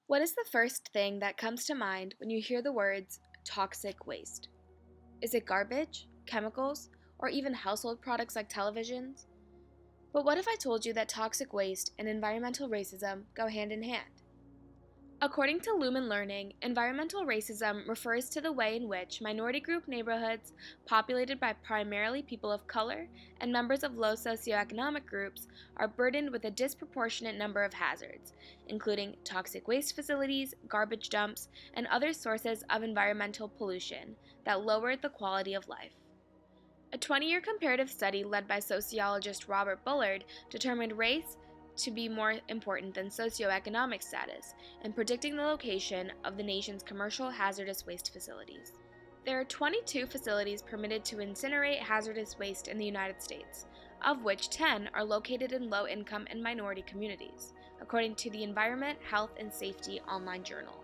What is the first thing that comes to mind when you hear the words toxic waste? Is it garbage, chemicals, or even household products like televisions? But what if I told you that toxic waste and environmental racism go hand in hand? According to Lumen Learning, environmental racism refers to the way in which minority group neighborhoods, populated by primarily people of color and members of low socioeconomic groups, are burdened with a disproportionate number of hazards, including toxic waste facilities, garbage dumps, and other sources of environmental pollution that lower the quality of life. A 20-year comparative study led by sociologist Robert Bullard determined race to be more important than socioeconomic status in predicting the location of the nation's commercial hazardous waste facilities. There are 22 facilities permitted to incinerate hazardous waste in the United States, of which 10 are located in low-income and minority communities, according to the Environment, Health, and Safety online journal.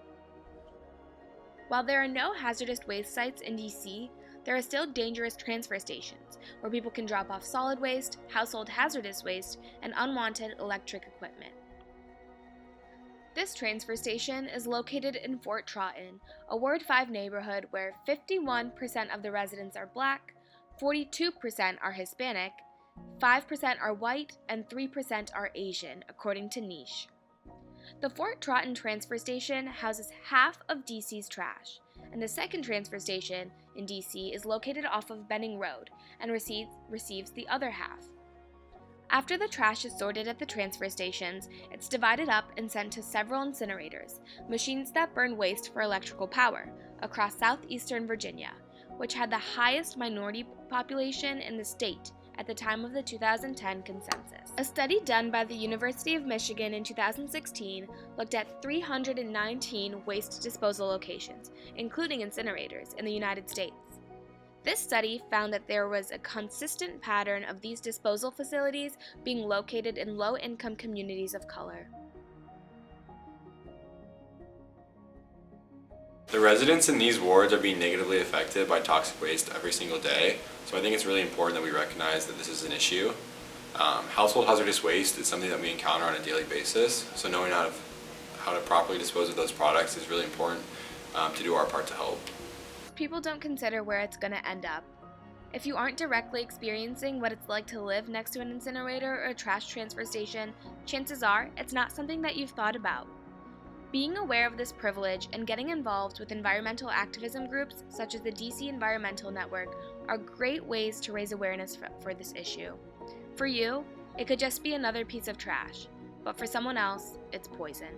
While there are no hazardous waste sites in D.C., there are still dangerous transfer stations where people can drop off solid waste, household hazardous waste, and unwanted electric equipment. This transfer station is located in Fort Trotton, a Ward 5 neighborhood where 51% of the residents are Black, 42% are Hispanic, 5% are white, and 3% are Asian, according to Niche. The Fort Trotton transfer station houses half of DC's trash, and the second transfer station in DC is located off of Benning Road and receives the other half. After the trash is sorted at the transfer stations, it's divided up and sent to several incinerators, machines that burn waste for electrical power, across southeastern Virginia, which had the highest minority population in the state at the time of the 2010 census. A study done by the University of Michigan in 2016 looked at 319 waste disposal locations, including incinerators, in the United States. This study found that there was a consistent pattern of these disposal facilities being located in low-income communities of color. The residents in these wards are being negatively affected by toxic waste every single day, so I think it's really important that we recognize that this is an issue. Household hazardous waste is something that we encounter on a daily basis, so knowing how to properly dispose of those products is really important to do our part to help. People don't consider where it's going to end up. If you aren't directly experiencing what it's like to live next to an incinerator or a trash transfer station, chances are it's not something that you've thought about. Being aware of this privilege and getting involved with environmental activism groups such as the DC Environmental Network are great ways to raise awareness for this issue. For you, it could just be another piece of trash, but for someone else, it's poison.